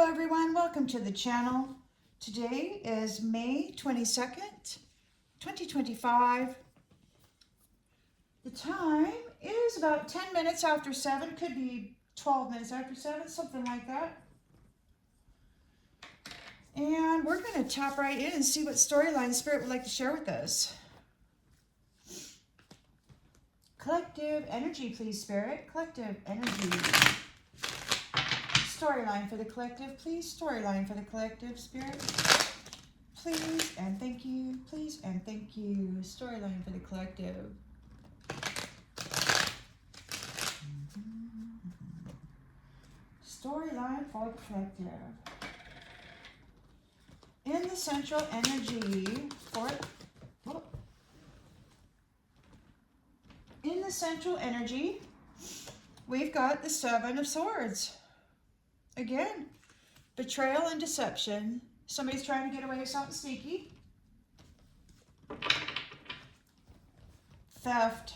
Hello everyone, welcome to the channel. Today is May 22nd, 2025. The time is about 10 minutes after 7, could be 12 minutes after 7, something like that. And we're going to tap right in and see what storyline Spirit would like to share with us. Collective energy, please, Spirit. Collective energy. Storyline for the collective, please. Storyline for the collective, Spirit. Please and thank you. Please and thank you. Storyline for the collective. Storyline for the collective. In the central energy for... In the central energy, we've got the Seven of Swords. Again, betrayal and deception. Somebody's trying to get away with something sneaky. Theft.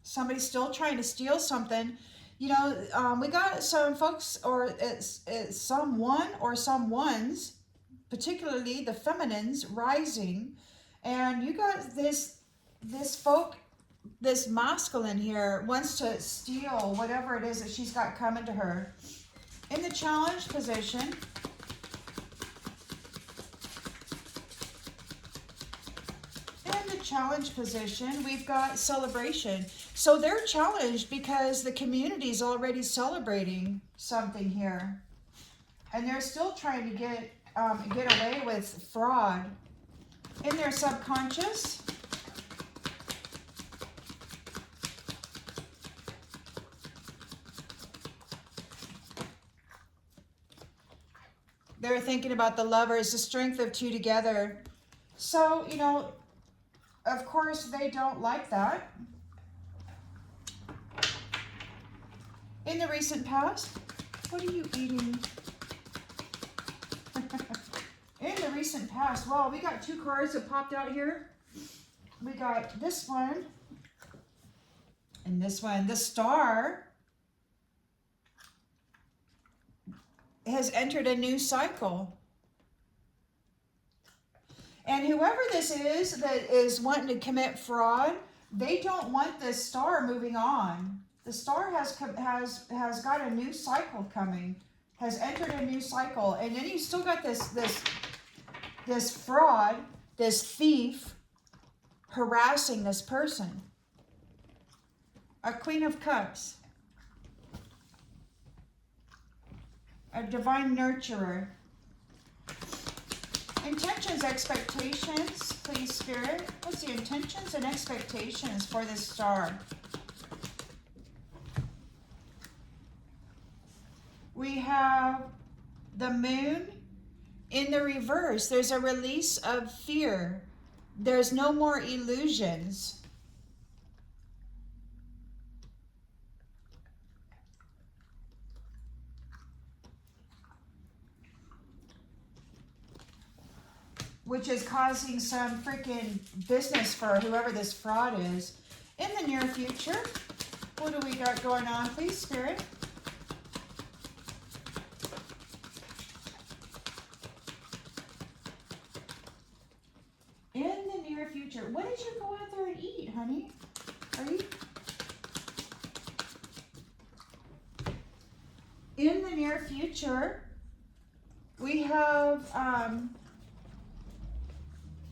Somebody's still trying to steal something. You know, we got some folks, or it's someone or some ones, particularly the feminines, rising. And you got this folk, this masculine here, wants to steal whatever it is that she's got coming to her. In the challenge position, we've got celebration. So they're challenged because the community is already celebrating something here, and they're still trying to get away with fraud. In their subconscious, they're thinking about the lovers, the strength of two together. So, you know, of course, they don't like that. In the recent past, what are you eating? In the recent past, well, we got two cards that popped out here. We got this one and this one. The Star has entered a new cycle. And whoever this is that is wanting to commit fraud, they don't want this Star moving on. The Star has got a new cycle coming, has entered a new cycle. And then you still got this fraud, this thief harassing this person. A Queen of Cups. A divine nurturer. Intentions, expectations, please, Spirit. What's the intentions and expectations for this Star? We have the Moon in the reverse. There's a release of fear. There's no more illusions. Which is causing some freaking business for whoever this fraud is. In the near future, what do we got going on, please, Spirit? In the near future. What did you go out there and eat, honey? Are you... In the near future, we have...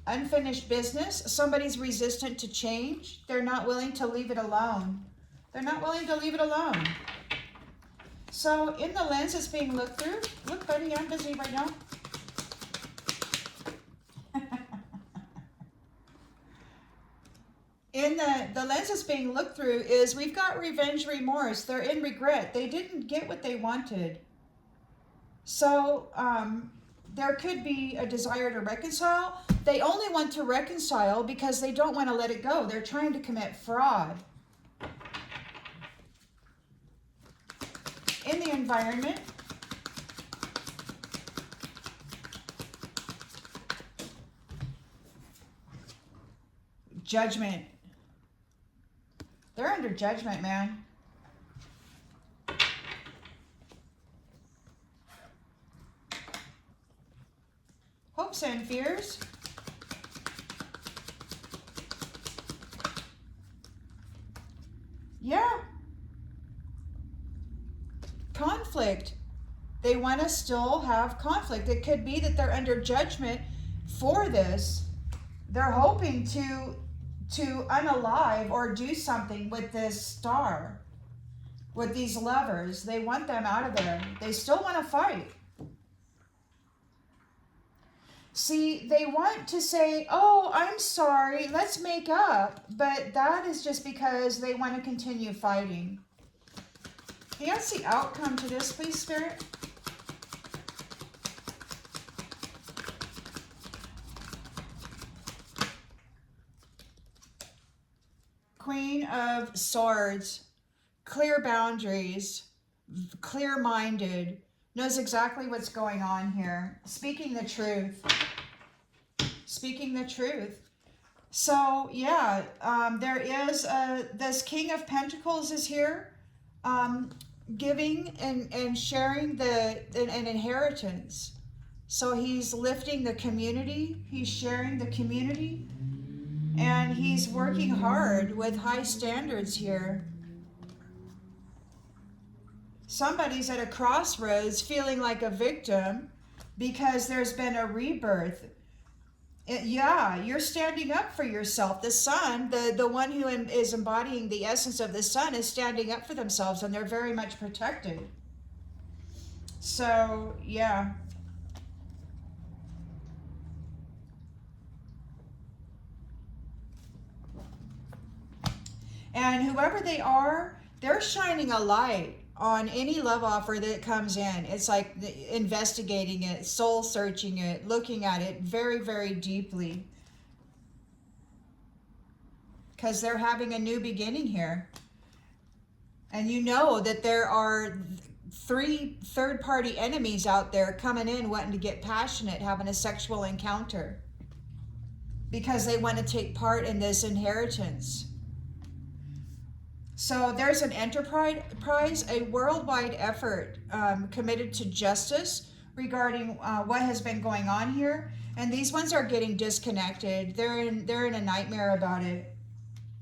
unfinished business. Somebody's resistant to change. They're not willing to leave it alone. They're not willing to leave it alone. So in the lens it's being looked through. Look, buddy, I'm busy right now. In the lens that's being looked through is we've got revenge, remorse. They're in regret. They didn't get what they wanted. So there could be a desire to reconcile. They only want to reconcile because they don't want to let it go. They're trying to commit fraud. In the environment, judgment. They're under judgment, man. hopes and fears. Yeah. Conflict. They want to still have conflict. It could be that they're under judgment for this. They're hoping to unalive or do something with this star, with these lovers. They want them out of there. They still want to fight. See, they want to say, oh, I'm sorry, let's make up. But that is just because they want to continue fighting. Can you see outcome to this, please, Spirit? Queen of Swords, clear boundaries, clear-minded, knows exactly what's going on here. Speaking the truth. Speaking the truth. So, yeah, there is, this King of Pentacles is here, giving and sharing an inheritance. So he's lifting the community, he's sharing the community, and he's working hard with high standards here. Somebody's at a crossroads feeling like a victim because there's been a rebirth. Yeah, you're standing up for yourself. The sun, the one who is embodying the essence of the sun, is standing up for themselves, and they're very much protected. So, yeah. And whoever they are, they're shining a light on any love offer that comes in. It's like investigating it, soul searching it, looking at it very, very deeply. Because they're having a new beginning here. And you know that there are 3 third-party enemies out there coming in wanting to get passionate, having a sexual encounter. Because they want to take part in this inheritance. So there's an enterprise, a worldwide effort committed to justice regarding what has been going on here. And these ones are getting disconnected. They're in a nightmare about it.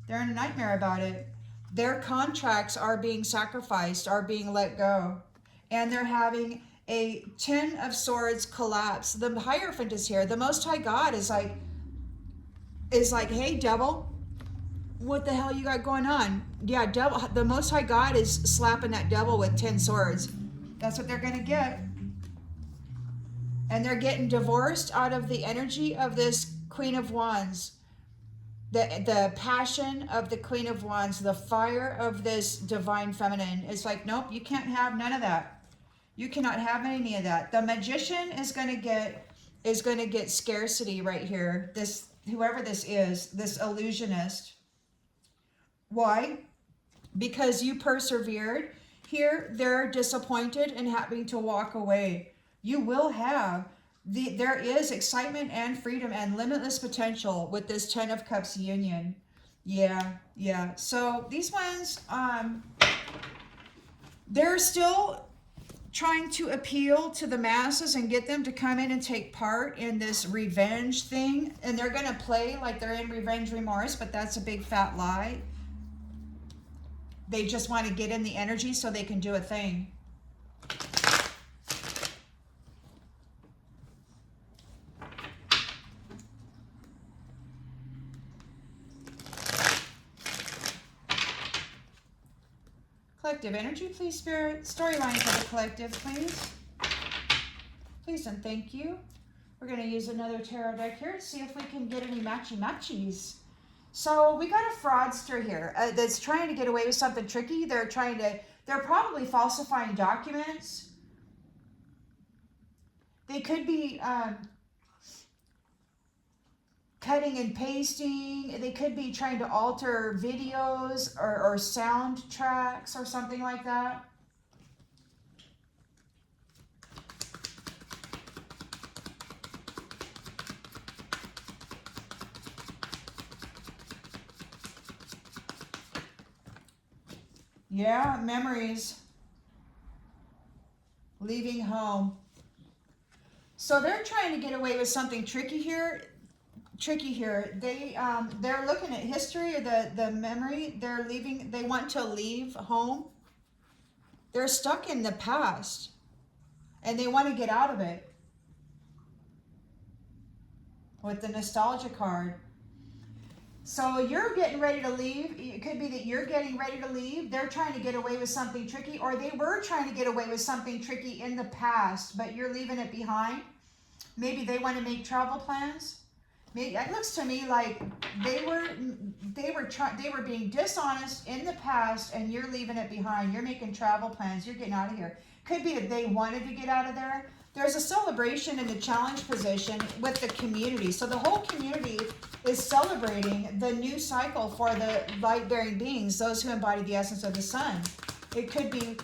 They're in a nightmare about it. Their contracts are being sacrificed, are being let go. And they're having a 10 of Swords collapse. The Hierophant is here. The Most High God is like, hey, devil, what the hell you got going on? Yeah, devil. The Most High God is slapping that devil with 10 swords. That's what they're going to get. And they're getting divorced out of the energy of this Queen of Wands. The passion of the Queen of Wands, the fire of this divine feminine. It's like, nope, you can't have none of that. You cannot have any of that. The Magician is going to get scarcity right here. This, whoever this is, this illusionist. Why? Because you persevered. Here, they're disappointed and having to walk away. You will have, there is excitement and freedom and limitless potential with this 10 of Cups union. Yeah. So these ones, they're still trying to appeal to the masses and get them to come in and take part in this revenge thing. And they're going to play like they're in revenge remorse, but that's a big fat lie. They just want to get in the energy so they can do a thing. Collective energy, please, Spirit. Storyline for the collective, please. Please and thank you. We're going to use another tarot deck here to see if we can get any matchy-matchies. So we got a fraudster here that's trying to get away with something tricky. They're probably falsifying documents. They could be cutting and pasting. They could be trying to alter videos or sound tracks or something like that. Yeah, memories. Leaving home. So they're trying to get away with something tricky here. They're looking at history or the memory. They're leaving. They want to leave home. They're stuck in the past, and they want to get out of it. With the nostalgia card. So you're getting ready to leave. It could be that you're getting ready to leave. They're trying to get away with something tricky, or they were trying to get away with something tricky in the past, but you're leaving it behind. Maybe they want to make travel plans. Maybe it looks to me like they were being dishonest in the past, and you're leaving it behind. You're making travel plans. You're getting out of here. Could be that they wanted to get out of there. There's a celebration in the challenge position with the community. So the whole community is celebrating the new cycle for the light-bearing beings, those who embody the essence of the sun. It could be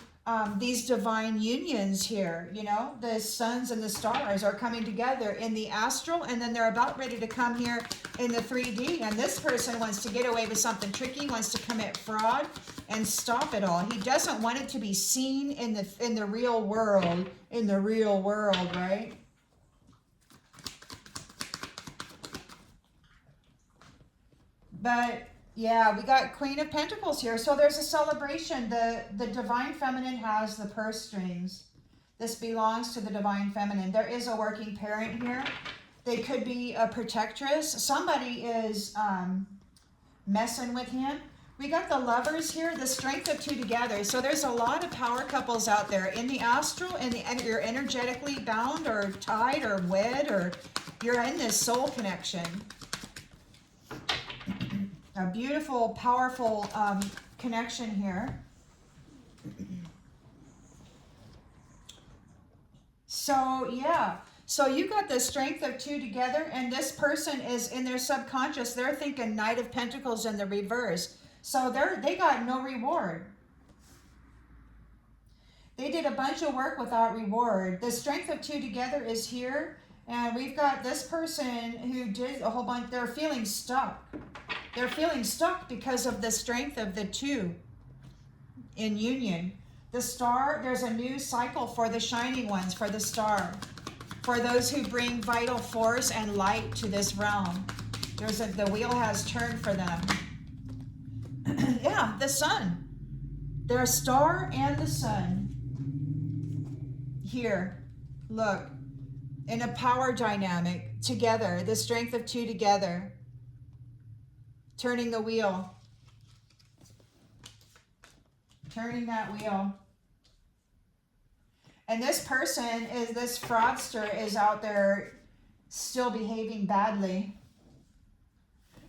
these divine unions here, you know, the suns and the stars are coming together in the astral, and then they're about ready to come here in the 3D. And this person wants to get away with something tricky, wants to commit fraud and stop it all. He doesn't want it to be seen in the real world, right? But yeah, we got Queen of Pentacles here. So there's a celebration. The Divine Feminine has the purse strings. This belongs to the Divine Feminine. There is a working parent here. They could be a protectress. Somebody is messing with him. We got the Lovers here, the Strength of 2 together. So there's a lot of power couples out there in the astral, and you're energetically bound or tied or wed, or you're in this soul connection. A beautiful, powerful connection here. So, yeah. So you got the Strength of 2 together, and this person is in their subconscious. They're thinking Knight of Pentacles in the reverse. So they got no reward. They did a bunch of work without reward. The Strength of 2 together is here. And we've got this person who did a whole bunch. They're feeling stuck. They're feeling stuck because of the Strength of the 2 in union. The Star, there's a new cycle for the shining ones, for the Star. For those who bring vital force and light to this realm. The wheel has turned for them. Yeah, the Sun. They're a Star and the Sun. Here, look. In a power dynamic together, the Strength of 2 together. Turning the wheel. Turning that wheel. And this person this fraudster is out there still behaving badly.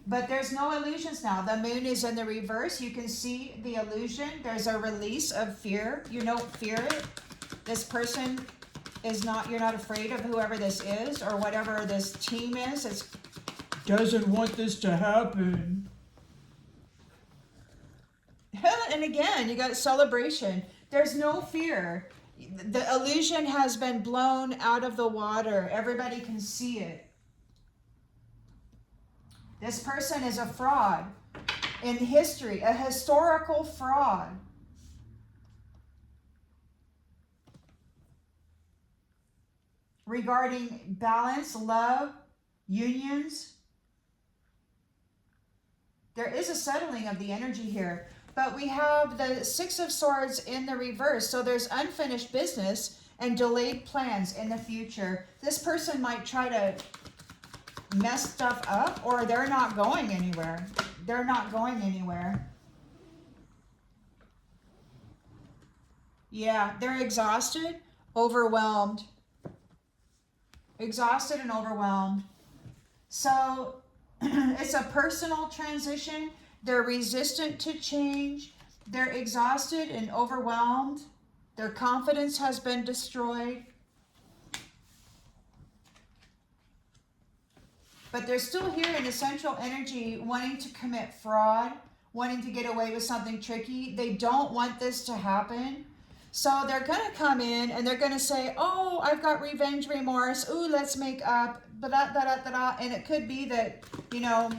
But there's no illusions now. The moon is in the reverse. You can see the illusion. There's a release of fear. You don't fear it. This person is not, you're not afraid of whoever this is or whatever this team is. It doesn't want this to happen. And again, you got celebration. There's no fear. The illusion has been blown out of the water. Everybody can see it. This person is a fraud in history, a historical fraud. Regarding balance, love, unions. There is a settling of the energy here. But we have the 6 of Swords in the reverse. So there's unfinished business and delayed plans in the future. This person might try to mess stuff up, or they're not going anywhere. They're not going anywhere. Yeah, they're exhausted, overwhelmed. Exhausted and overwhelmed. So it's a personal transition. They're resistant to change. They're exhausted and overwhelmed. Their confidence has been destroyed. But they're still here in the central energy, wanting to commit fraud, wanting to get away with something tricky. They don't want this to happen. So they're going to come in and they're going to say, oh, I've got revenge remorse. Ooh, let's make up. Da-da-da-da-da-da. And it could be that, you know,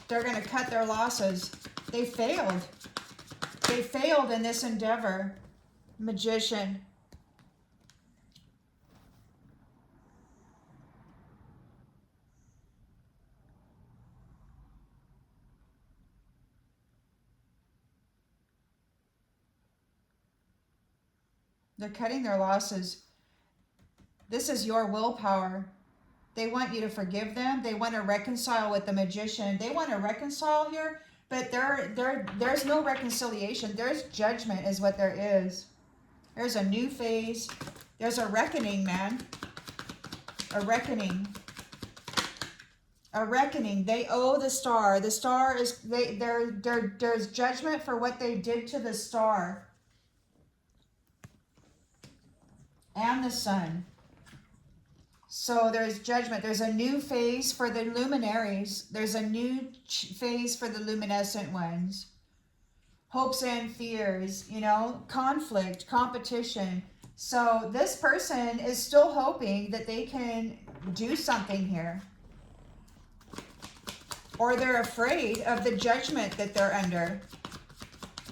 they're going to cut their losses. They failed. They failed in this endeavor. Magician. They're cutting their losses. This is your willpower. They want you to forgive them. They want to reconcile with the magician. They want to reconcile here, but there's no reconciliation. There's judgment is what there is. There's a new phase. There's a reckoning, man. A reckoning. A reckoning. They owe the star. The star is, there's judgment for what they did to the star. And the sun. So there's judgment. There's a new phase for the luminaries. There's a new phase for the luminescent ones. Hopes and fears, you know, conflict, competition. So this person is still hoping that they can do something here. Or they're afraid of the judgment that they're under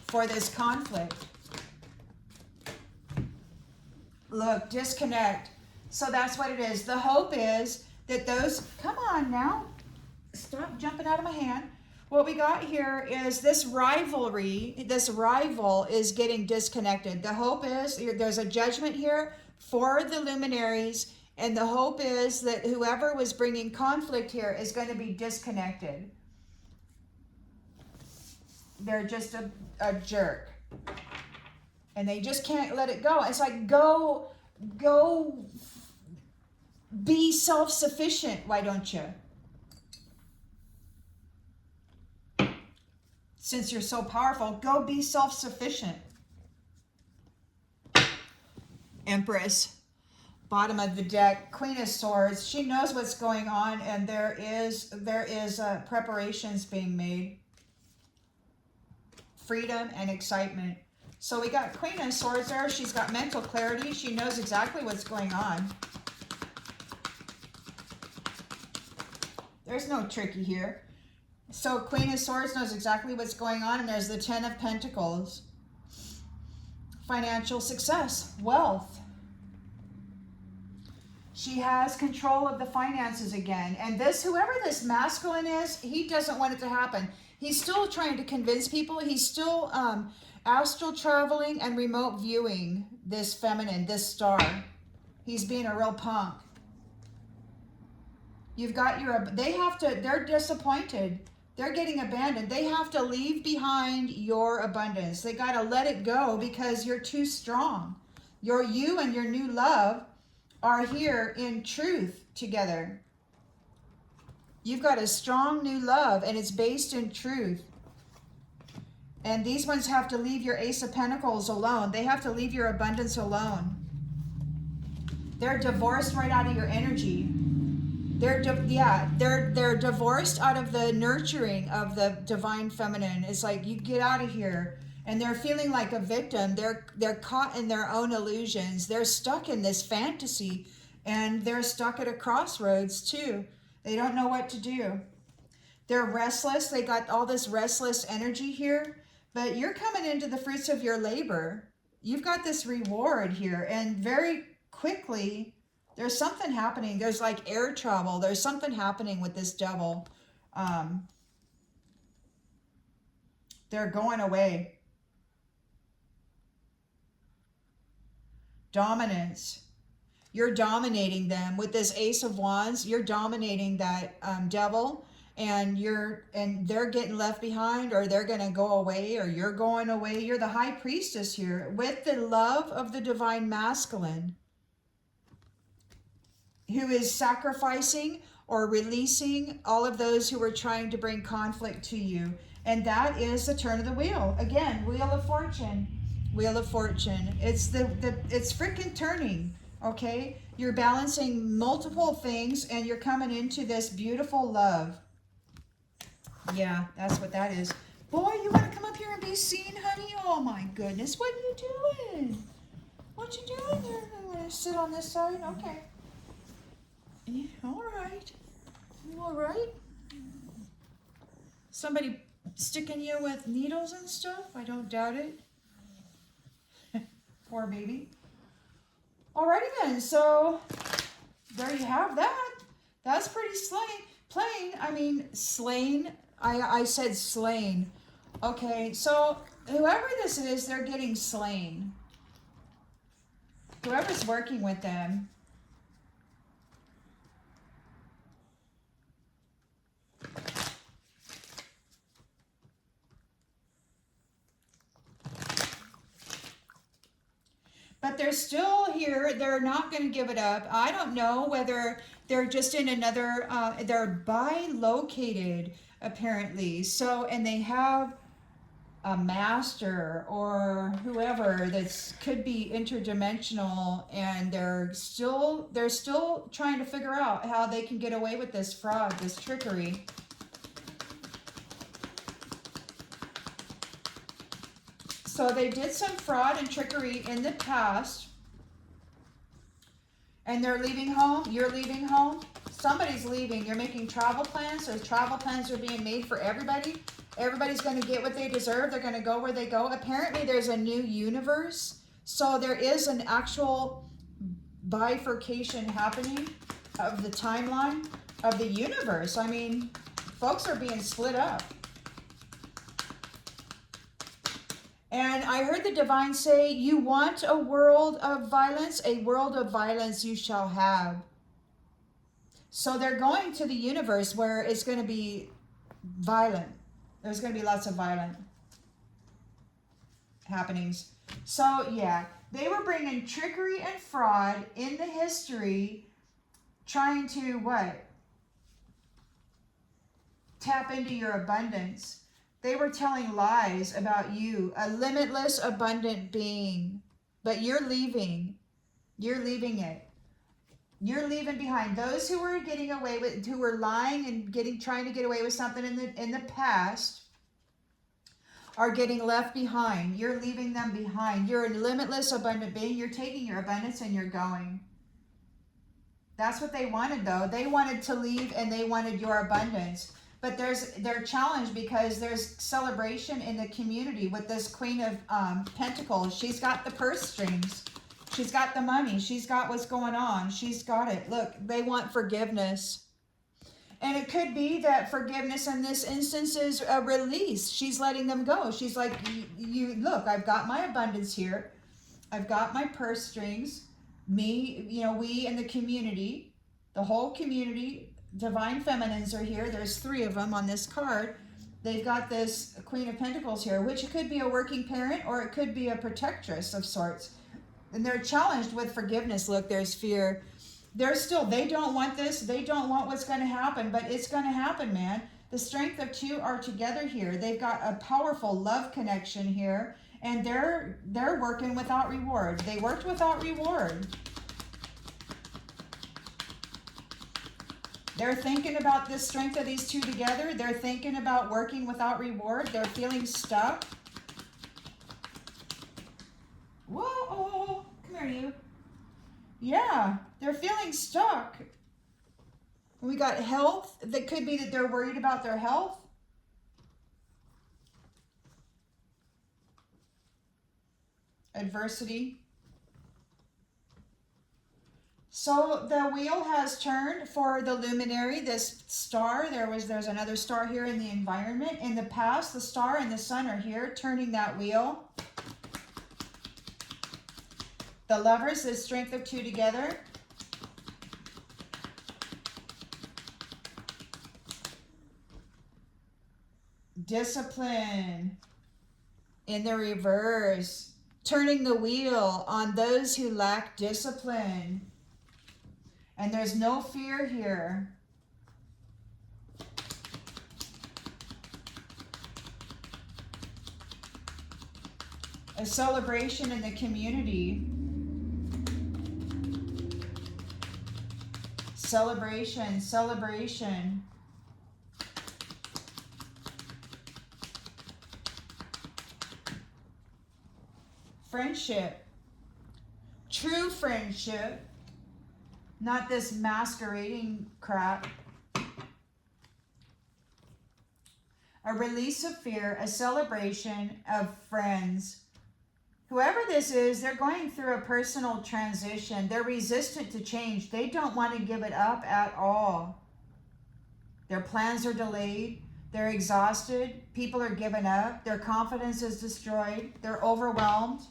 for this conflict. Look, disconnect. So that's what it is. The hope is that those, come on now, stop jumping out of my hand. What we got here is this rivalry, this rival is getting disconnected. The hope is there's a judgment here for the luminaries, and the hope is that whoever was bringing conflict here is going to be disconnected. They're just a jerk. And they just can't let it go. It's like, go be self-sufficient, why don't you? Since you're so powerful, go be self-sufficient. Empress, bottom of the deck, Queen of Swords. She knows what's going on, and there is preparations being made. Freedom and excitement. So we got Queen of Swords there. She's got mental clarity. She knows exactly what's going on. There's no tricky here. So Queen of Swords knows exactly what's going on. And there's the Ten of Pentacles. Financial success. Wealth. She has control of the finances again. And this, whoever this masculine is, he doesn't want it to happen. He's still trying to convince people. He's still astral traveling and remote viewing this feminine, this star. He's being a real punk. You've got they're disappointed. They're getting abandoned. They have to leave behind your abundance. They got to let it go because you're too strong. You and your new love are here in truth together. You've got a strong new love, and it's based in truth. And these ones have to leave your Ace of Pentacles alone. They have to leave your abundance alone. They're divorced right out of your energy. They're divorced out of the nurturing of the divine feminine. It's like, you get out of here. And they're feeling like a victim. They're caught in their own illusions. They're stuck in this fantasy, and they're stuck at a crossroads too. They don't know what to do. They're restless. They got all this restless energy here. But you're coming into the fruits of your labor. You've got this reward here. And very quickly, there's something happening. There's like air travel. There's something happening with this devil. They're going away. Dominance. You're dominating them with this Ace of Wands. You're dominating that devil. And they're getting left behind, or they're going to go away, or you're going away. You're the high priestess here with the love of the divine masculine, who is sacrificing or releasing all of those who are trying to bring conflict to you. And that is the turn of the wheel. Again, Wheel of Fortune. Wheel of Fortune. It's it's freaking turning, okay? You're balancing multiple things, and you're coming into this beautiful love. Yeah, that's what that is. Boy, you want to come up here and be seen, honey? Oh my goodness, what are you doing? What you doing there? I'm going to sit on this side. Okay. Yeah, all right. You all right? Somebody sticking you with needles and stuff? I don't doubt it. Poor baby. Alrighty then, so there you have that. That's pretty plain. I mean, slain. I said slain. Okay, so whoever this is, they're getting slain. Whoever's working with them. But they're still here. They're not going to give it up. I don't know whether they're just in another, they're bilocated apparently. So, and they have a master or whoever that's could be interdimensional, and they're still trying to figure out how they can get away with this fraud, this trickery. So they did some fraud and trickery in the past, and they're leaving home. You're leaving home. Somebody's leaving. You're making travel plans. So travel plans are being made for everybody. Everybody's going to get what they deserve. They're going to go where they go. Apparently there's a new universe. So there is an actual bifurcation happening of the timeline of the universe. I mean, folks are being split up. And I heard the divine say, you want a world of violence? A world of violence you shall have. So they're going to the universe where it's going to be violent. There's going to be lots of violent happenings. So yeah, they were bringing trickery and fraud in the history, trying to what? Tap into your abundance. They were telling lies about you, a limitless, abundant being. But you're leaving. You're leaving it. You're leaving behind those who were getting away with, who were lying and trying to get away with something in the past, are getting left behind. You're leaving them behind. You're a limitless, abundant being. You're taking your abundance and you're going. That's what they wanted, though. They wanted to leave and they wanted your abundance. But they're challenged because there's celebration in the community with this Queen of Pentacles. She's got the purse strings. She's got the money. She's got what's going on. She's got it. Look, they want forgiveness. And it could be that forgiveness in this instance is a release. She's letting them go. She's like, you look, I've got my abundance here. I've got my purse strings. Me, we in the community, the whole community, divine feminines are here. There's 3 of them on this card. They've got this Queen of Pentacles here, which could be a working parent or it could be a protectress of sorts. And they're challenged with forgiveness. Look, there's fear. They don't want this. They don't want what's going to happen, but it's going to happen, man. The strength of 2 are together here. They've got a powerful love connection here, and they're working without reward. They worked without reward. They're thinking about the strength of these 2 together. They're thinking about working without reward. They're feeling stuck. Whoa, come here, you. Yeah, they're feeling stuck. We got health. That could be that they're worried about their health. Adversity. So the wheel has turned for the luminary, this star. There's another star here in the environment. In the past, the star and the sun are here turning that wheel. The lovers, the strength of 2 together. Discipline in the reverse. Turning the wheel on those who lack discipline. And there's no fear here. A celebration in the community. Celebration, celebration. Friendship. True friendship. Not this masquerading crap. A release of fear, a celebration of friends. Whoever this is, they're going through a personal transition. They're resistant to change. They don't want to give it up at all. Their plans are delayed. They're exhausted. People are giving up. Their confidence is destroyed. They're overwhelmed.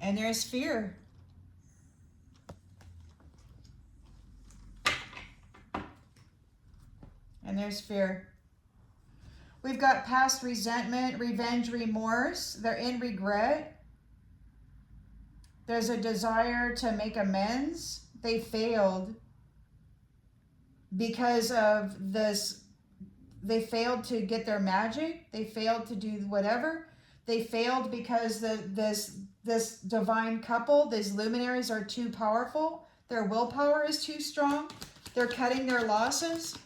And there's fear. And there's fear. We've got past resentment, revenge, remorse. They're in regret. There's a desire to make amends. They failed because of this. They failed to get their magic. They failed to do whatever. They failed because this divine couple, these luminaries, are too powerful. Their willpower is too strong. They're cutting their losses.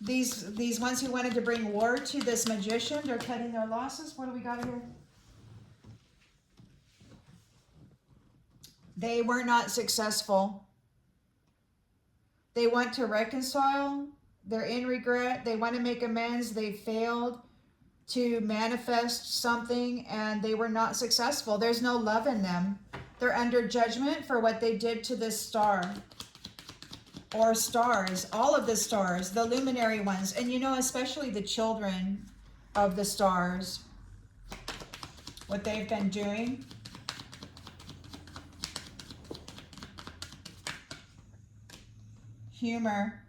These ones who wanted to bring war to this magician, they're cutting their losses. What do we got here? They were not successful. They want to reconcile. They're in regret. They want to make amends. They failed to manifest something, and they were not successful. There's no love in them. They're under judgment for what they did to this star. Or stars, all of the stars, the luminary ones, and you know, especially the children of the stars, what they've been doing. Humor.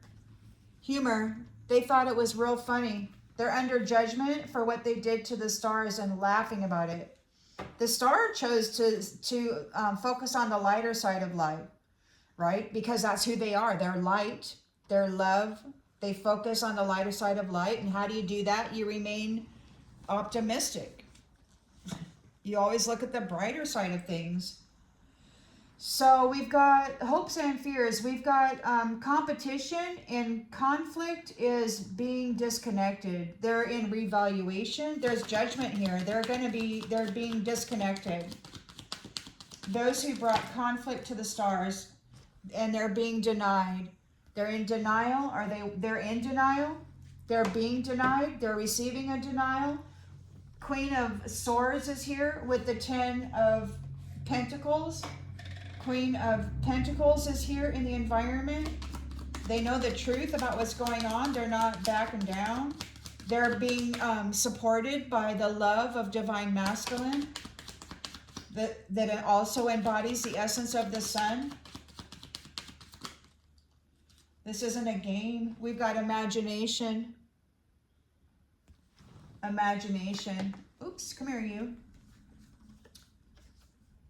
They thought it was real funny. They're under judgment for what they did to the stars and laughing about it. The star chose to focus on the lighter side of life. Right? Because that's who they are. They're light. They're love. They focus on the lighter side of light. And how do you do that? You remain optimistic. You always look at the brighter side of things. So we've got hopes and fears. We've got competition, and conflict is being disconnected. They're in revaluation. There's judgment here. They're being disconnected. Those who brought conflict to the stars, and they're being denied. They're in denial. They're in denial. They're being denied. They're receiving a denial. Queen of Swords is here with the 10 of Pentacles. Queen of Pentacles is here in the environment. They know the truth about what's going on. They're not backing down. They're being supported by the love of divine masculine that also embodies the essence of the sun. This isn't a game. We've got imagination. Imagination. Oops, come here, you.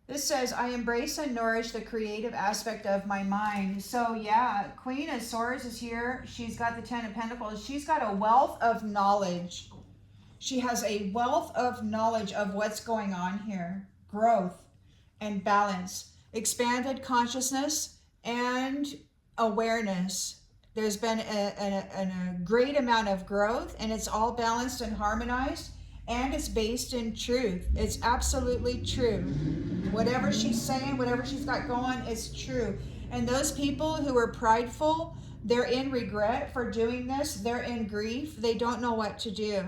This says, I embrace and nourish the creative aspect of my mind. So yeah, Queen of Swords is here. She's got the 10 of Pentacles. She's got a wealth of knowledge. She has a wealth of knowledge of what's going on here. Growth and balance. Expanded consciousness and awareness. There's been a great amount of growth, and it's all balanced and harmonized, and it's based in truth. It's absolutely true. Whatever she's saying, whatever she's got going, is true. And those people who are prideful, they're in regret for doing this. They're in grief. They don't know what to do.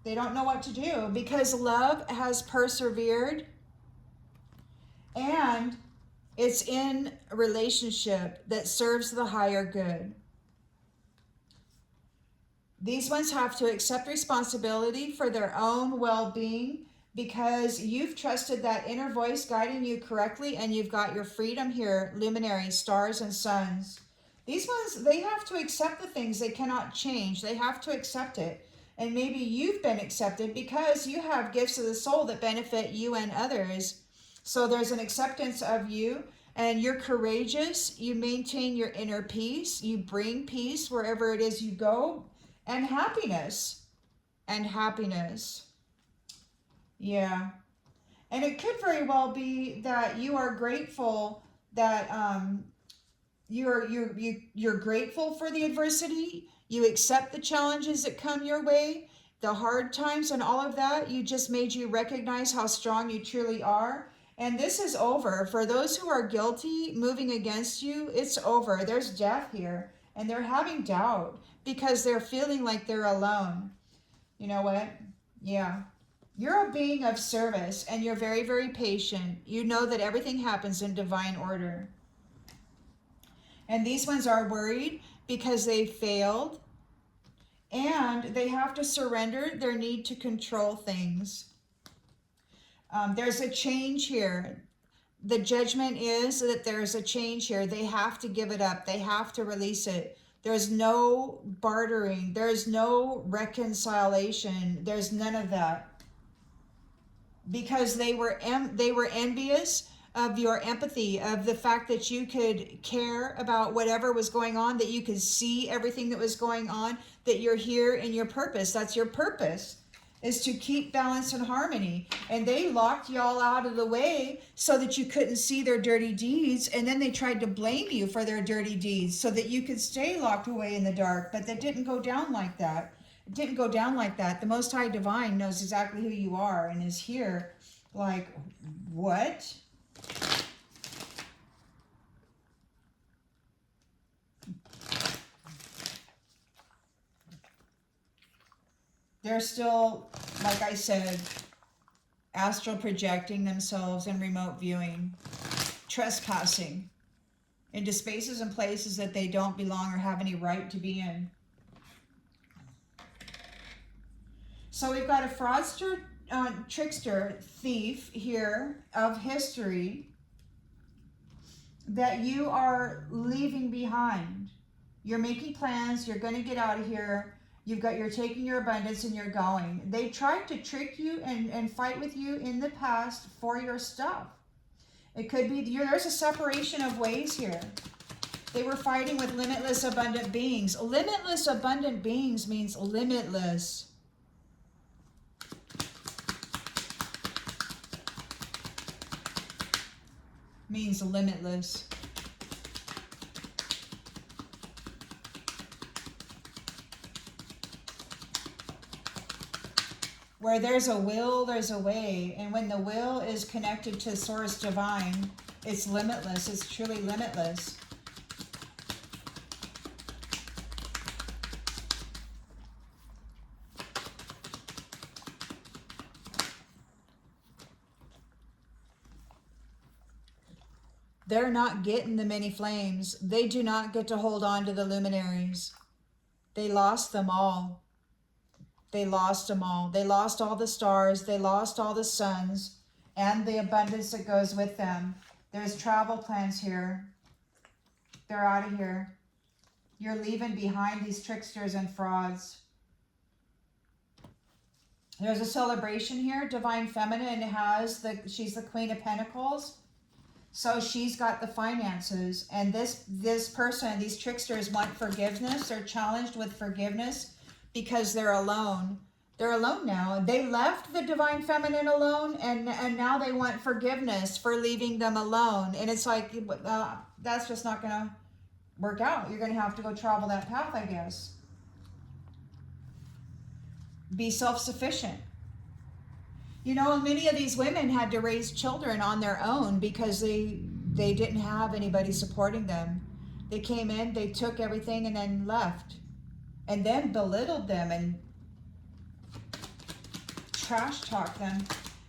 They don't know what to do because love has persevered, and it's in a relationship that serves the higher good. These ones have to accept responsibility for their own well-being because you've trusted that inner voice guiding you correctly, and you've got your freedom here, luminaries, stars, and suns. These ones, they have to accept the things they cannot change. They have to accept it. And maybe you've been accepted because you have gifts of the soul that benefit you and others. So there's an acceptance of you, and you're courageous. You maintain your inner peace. You bring peace wherever it is you go, and happiness. And happiness. Yeah. And it could very well be that you are grateful that you're grateful for the adversity. You accept the challenges that come your way, the hard times and all of that. You just made you recognize how strong you truly are. And this is over. For those who are guilty, moving against you, it's over. There's death here. And they're having doubt because they're feeling like they're alone. You know what? Yeah. You're a being of service and you're very, very patient. You know that everything happens in divine order. And these ones are worried because they failed and they have to surrender their need to control things. There's a change here. The judgment is that there's a change here. They have to give it up. They have to release it. There's no bartering. There's no reconciliation. There's none of that. Because they were envious of your empathy, of the fact that you could care about whatever was going on, that you could see everything that was going on, that you're here in your purpose. That's your purpose, is to keep balance and harmony. And they locked y'all out of the way so that you couldn't see their dirty deeds. And then they tried to blame you for their dirty deeds so that you could stay locked away in the dark. But that didn't go down like that. It didn't go down like that. The Most High Divine knows exactly who you are and is here like, what? They're still, like I said, astral projecting themselves and remote viewing, trespassing into spaces and places that they don't belong or have any right to be in. So we've got a fraudster, trickster, thief here of history that you are leaving behind. You're making plans. You're going to get out of here. You're taking your abundance and you're going. They tried to trick you and fight with you in the past for your stuff. It could be, there's a separation of ways here. They were fighting with limitless abundant beings. Limitless abundant beings means limitless. Means limitless. Where there's a will, there's a way. And when the will is connected to Source Divine, it's limitless. It's truly limitless. They're not getting the many flames. They do not get to hold on to the luminaries. They lost them all. They lost them all. They lost all the stars. They lost all the suns and the abundance that goes with them. There's travel plans here. They're out of here. You're leaving behind these tricksters and frauds. There's a celebration here. Divine Feminine she's the Queen of Pentacles. So she's got the finances. And this person, these tricksters want forgiveness. They're challenged with forgiveness because they're alone. They're alone now. They left the Divine Feminine alone, and now they want forgiveness for leaving them alone. And it's like, that's just not going to work out. You're going to have to go travel that path, I guess. Be self-sufficient. You know, many of these women had to raise children on their own because they didn't have anybody supporting them. They came in, they took everything and then left. And then belittled them and trash talked them.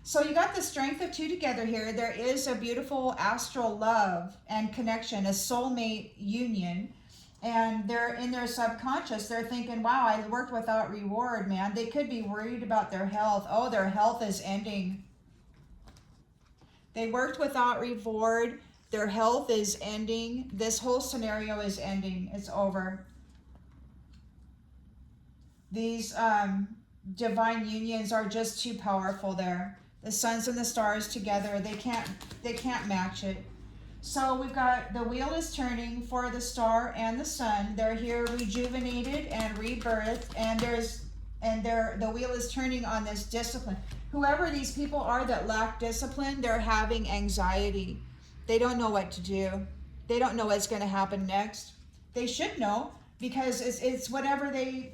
So you got the strength of two together here. There is a beautiful astral love and connection, a soulmate union. And they're in their subconscious. They're thinking, wow, I worked without reward, man. They could be worried about their health. Oh, their health is ending. They worked without reward. Their health is ending. This whole scenario is ending. It's over. These divine unions are just too powerful there. The suns and the stars together, they can't match it. So we've got the wheel is turning for the star and the sun. They're here rejuvenated and rebirthed, and the wheel is turning on this discipline. Whoever these people are that lack discipline, they're having anxiety. They don't know what to do. They don't know what's going to happen next. They should know, because it's whatever they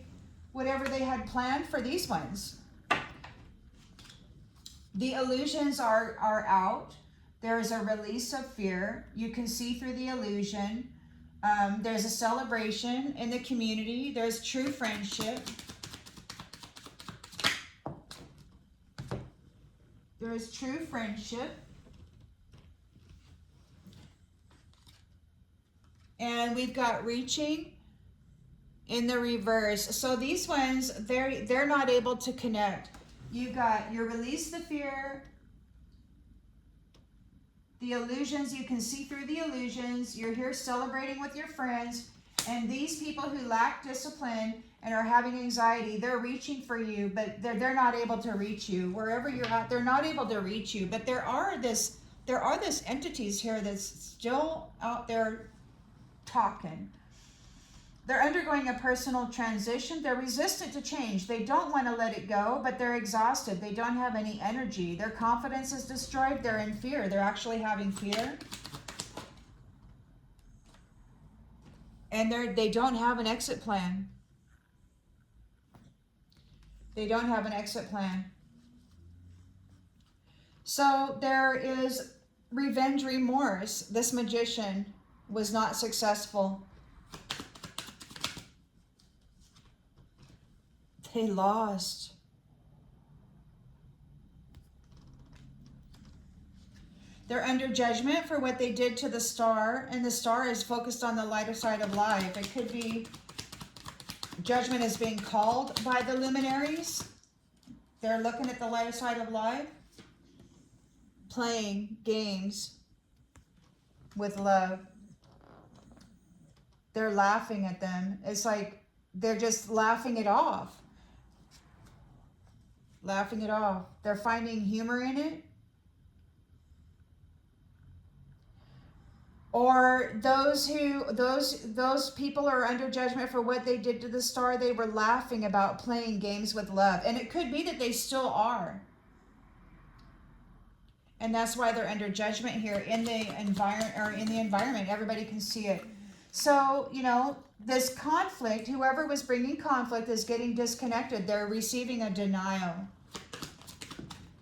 had planned for these ones. The illusions are out. There is a release of fear. You can see through the illusion. There's a celebration in the community. There's true friendship. There is true friendship. And we've got reaching in the reverse. So these ones, they're not able to connect. You release the fear, the illusions, you can see through the illusions. You're here celebrating with your friends. And these people who lack discipline and are having anxiety, they're reaching for you, but they're not able to reach you. Wherever you're at, they're not able to reach you. But there are this entities here that's still out there talking. They're undergoing a personal transition. They're resistant to change. They don't want to let it go, but they're exhausted. They don't have any energy. Their confidence is destroyed. They're in fear. They're actually having fear. And they don't have an exit plan. They don't have an exit plan. So there is revenge remorse. This magician was not successful. They lost. They're under judgment for what they did to the star, and the star is focused on the lighter side of life. It could be judgment is being called by the luminaries. They're looking at the lighter side of life, playing games with love. They're laughing at them. It's like they're just laughing it off. Laughing it off. They're finding humor in it. Or those people are under judgment for what they did to the star. They were laughing about playing games with love. And it could be that they still are. And that's why they're under judgment here in the environment. Everybody can see it. So, this conflict, whoever was bringing conflict is getting disconnected. They're receiving a denial.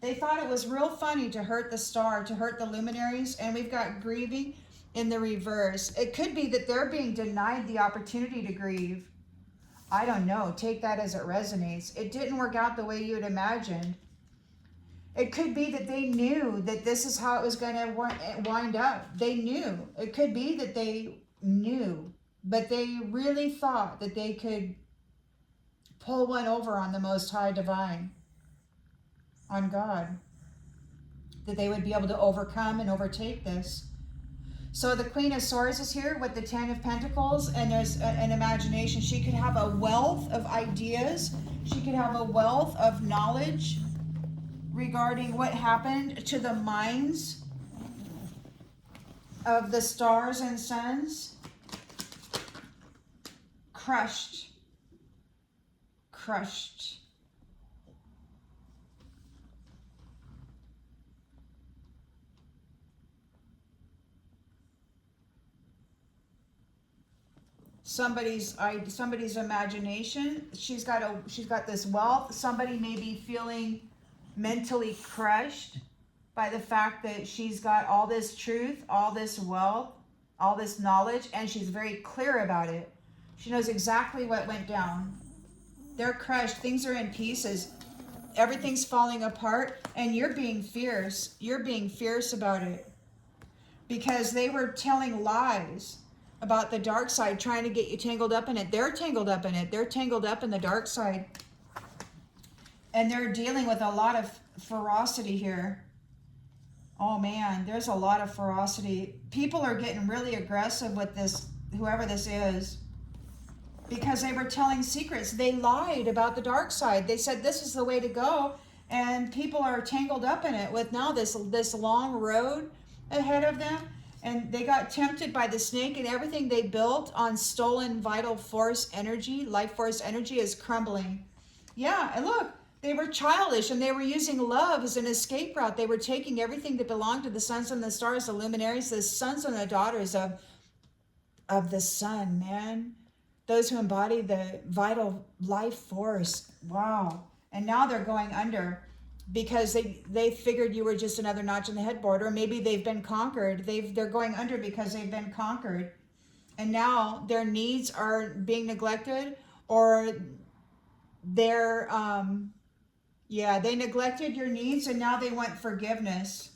They thought it was real funny to hurt the star, to hurt the luminaries, and we've got grieving in the reverse. It could be that they're being denied the opportunity to grieve. I don't know. Take that as it resonates. It didn't work out the way you had imagined. It could be that they knew that this is how it was going to wind up. They knew. It could be that they knew, but they really thought that they could pull one over on the Most High Divine, on God, that they would be able to overcome and overtake this. So the Queen of Swords is here with the Ten of Pentacles, and there's an imagination. She could have a wealth of ideas. She could have a wealth of knowledge regarding what happened to the minds of the stars and suns. Crushed. Somebody's imagination. She's got this wealth. Somebody may be feeling mentally crushed by the fact that she's got all this truth, all this wealth, all this knowledge, and she's very clear about it. She knows exactly what went down. They're crushed. Things are in pieces. Everything's falling apart, and you're being fierce. You're being fierce about it because they were telling lies about the dark side, trying to get you tangled up in it. They're tangled up in it. They're tangled up in the dark side. And they're dealing with a lot of ferocity here. Oh man, there's a lot of ferocity. People are getting really aggressive with this, whoever this is, because they were telling secrets. They lied about the dark side. They said this is the way to go, and people are tangled up in it with now this long road ahead of them. And they got tempted by the snake, and everything they built on stolen vital force energy, life force energy, is crumbling. Yeah, and look, they were childish, and they were using love as an escape route. They were taking everything that belonged to the sons and the stars, the luminaries, the sons and the daughters of the sun, man. Those who embody the vital life force. Wow. And now they're going under. because they figured you were just another notch on the headboard, or maybe they've been conquered. They're going under because they've been conquered, and now their needs are being neglected, or they're yeah, they neglected your needs, and now they want forgiveness.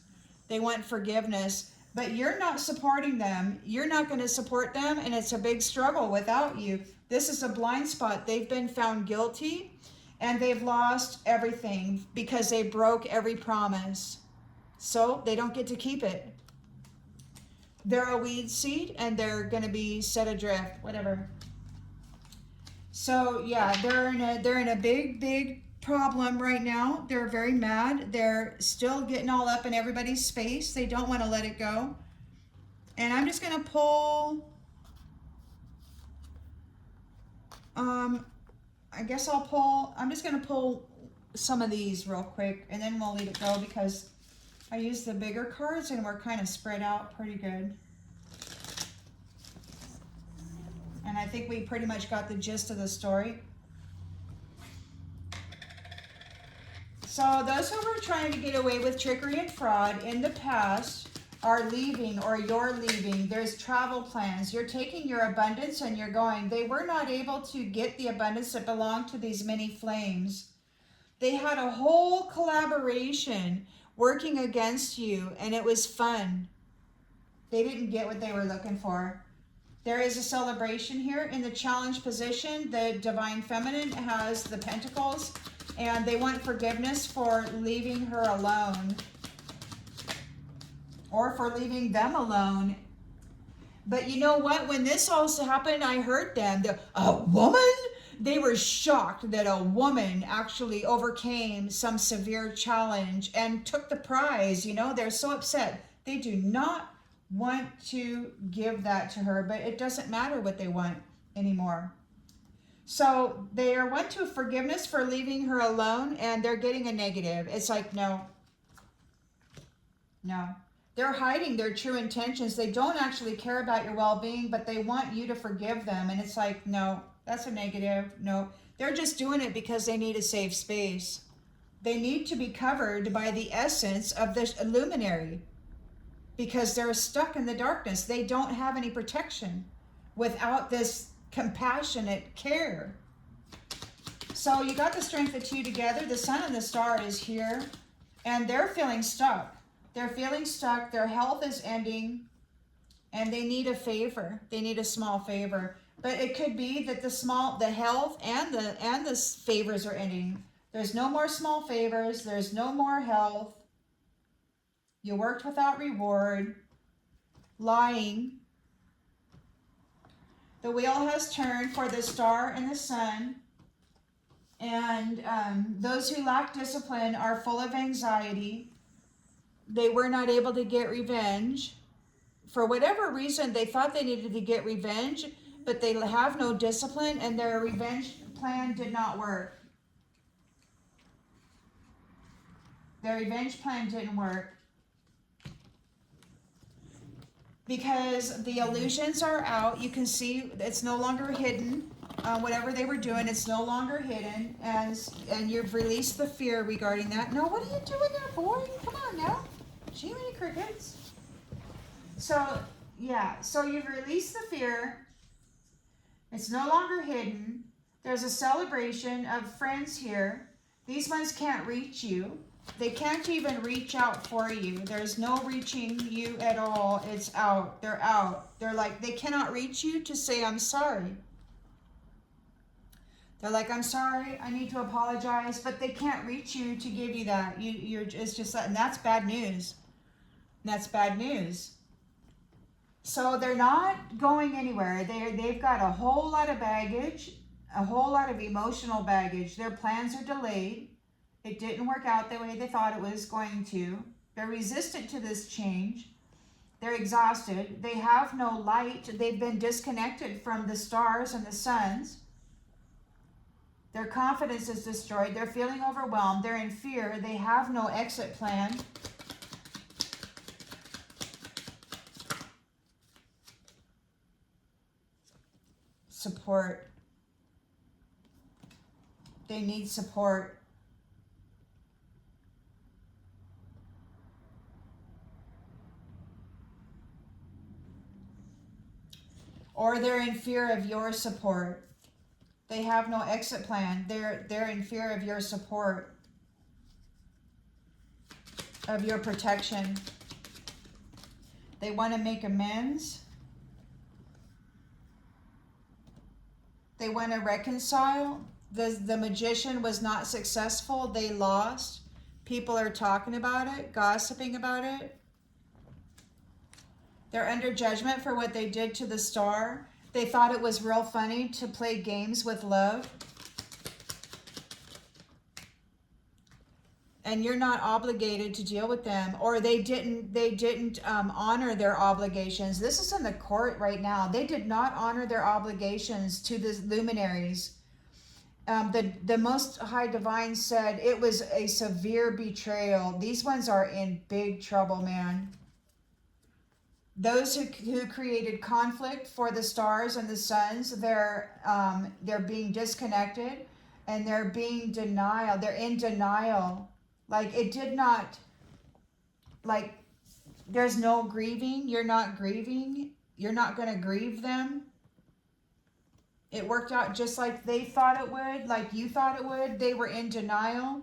They want forgiveness, but you're not supporting them. You're not going to support them, and it's a big struggle without you. This is a blind spot. They've been found guilty, and they've lost everything because they broke every promise. So they don't get to keep it. They're a weed seed, and they're going to be set adrift, whatever. So yeah, they're in a big problem right now. They're very mad. They're still getting all up in everybody's space. They don't want to let it go. And I'm just going to pull, I guess I'm just going to pull some of these real quick, and then we'll let it go because I used the bigger cards and we're kind of spread out pretty good. And I think we pretty much got the gist of the story. So those who were trying to get away with trickery and fraud in the past are leaving, or you're leaving. There's travel plans. You're taking your abundance and you're going. They were not able to get the abundance that belonged to these many flames. They had a whole collaboration working against you, and it was fun. They didn't get what they were looking for. There is a celebration here in the challenge position. The divine feminine has the pentacles, and they want forgiveness for leaving her alone, or for leaving them alone. But you know what? When this also happened, I heard them. A woman? They were shocked that a woman actually overcame some severe challenge and took the prize. You know, they're so upset. They do not want to give that to her, but it doesn't matter what they want anymore. So they want to forgiveness for leaving her alone, and they're getting a negative. It's like, no. They're hiding their true intentions. They don't actually care about your well-being, but they want you to forgive them. And it's like, no, that's a negative. No, they're just doing it because they need a safe space. They need to be covered by the essence of the luminary, because they're stuck in the darkness. They don't have any protection without this compassionate care. So you got the strength of two together. The sun and the star is here, and they're feeling stuck. They're feeling stuck. Their health is ending, and they need a favor. They need a small favor. But it could be that the health and the favors are ending. There's no more small favors. There's no more health. You worked without reward. Lying. The wheel has turned for the star and the sun. And those who lack discipline are full of anxiety. They were not able to get revenge. For whatever reason, they thought they needed to get revenge, but they have no discipline, and their revenge plan did not work. Their revenge plan didn't work. Because the illusions are out. You can see it's no longer hidden. Whatever they were doing, it's no longer hidden. And you've released the fear regarding that. No, what are you doing there, boy? Come on now. Gee, many crickets. So, yeah. So you've released the fear. It's no longer hidden. There's a celebration of friends here. These ones can't reach you. They can't even reach out for you. There's no reaching you at all. It's out. They're out. They're like, they cannot reach you to say, I'm sorry. They're like, I'm sorry, I need to apologize, but they can't reach you to give you that. It's just that, and that's bad news. That's bad news. So they're not going anywhere. They've got a whole lot of baggage, a whole lot of emotional baggage. Their plans are delayed. It didn't work out the way they thought it was going to. They're resistant to this change. They're exhausted. They have no light. They've been disconnected from the stars and the suns. Their confidence is destroyed. They're feeling overwhelmed. They're in fear. They have no exit plan. Support. They need support. or they're in fear of your support. They have no exit plan. They're in fear of your support, of your protection. They want to make amends. They want to reconcile. The magician was not successful. They lost. People are talking about it, gossiping about it. They're under judgment for what they did to the star. They thought it was real funny to play games with love. And you're not obligated to deal with them, or they didn't honor their obligations. This is in the court right now. They did not honor their obligations to the luminaries. The Most High Divine said it was a severe betrayal. These ones are in big trouble, man. Those who created conflict for the stars and the suns, they're being disconnected, and they're being denial. They're in denial. Like, it did not, like, there's no grieving. You're not grieving. You're not going to grieve them. It worked out just like they thought it would, like you thought it would. They were in denial.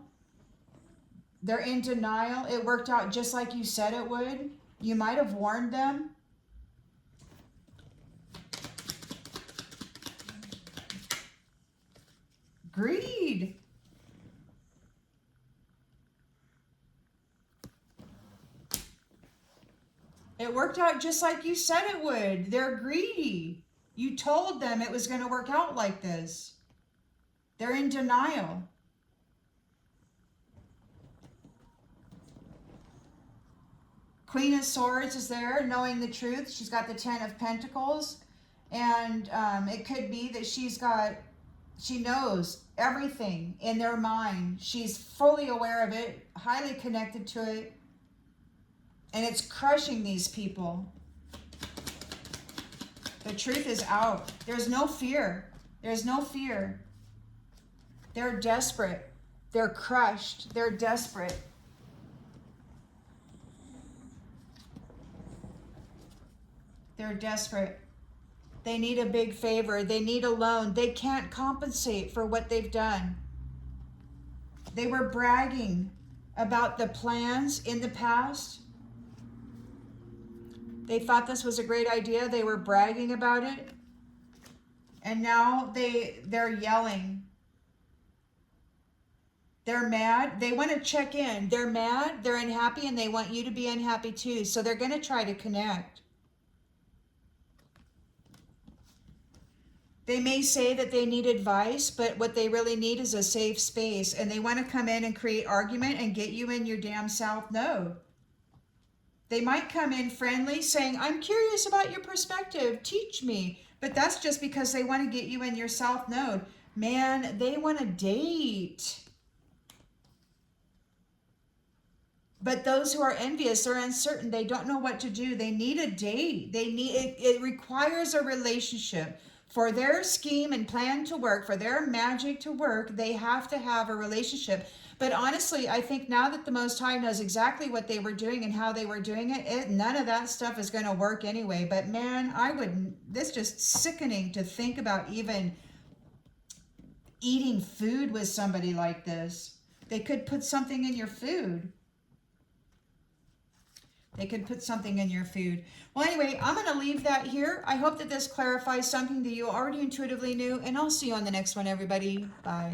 They're in denial. It worked out just like you said it would. You might have warned them. Greed. It worked out just like you said it would. They're greedy. You told them it was going to work out like this. They're in denial. Queen of Swords is there, knowing the truth. She's got the Ten of Pentacles. And it could be that she knows everything in their mind. She's fully aware of it, highly connected to it. And it's crushing these people. The truth is out. There's no fear. There's no fear. They're desperate. They're crushed. They're desperate. They're desperate. They need a big favor. They need a loan. They can't compensate for what they've done. They were bragging about the plans in the past. They thought this was a great idea. They were bragging about it. And now they're yelling. They're mad. They want to check in. They're mad. They're unhappy, and they want you to be unhappy too. So they're going to try to connect. They may say that they need advice, but what they really need is a safe space. And they want to come in and create argument and get you in your damn south node. They might come in friendly saying, I'm curious about your perspective. Teach me. But that's just because they want to get you in your south node. Man, they want to date. But those who are envious are uncertain. They don't know what to do. They need a date. It requires a relationship. For their scheme and plan to work, for their magic to work, they have to have a relationship. But honestly, I think now that the Most High knows exactly what they were doing and how they were doing it, none of that stuff is going to work anyway. But man, this is just sickening to think about even eating food with somebody like this. They could put something in your food. They could put something in your food. Well, anyway, I'm going to leave that here. I hope that this clarifies something that you already intuitively knew, and I'll see you on the next one, everybody. Bye.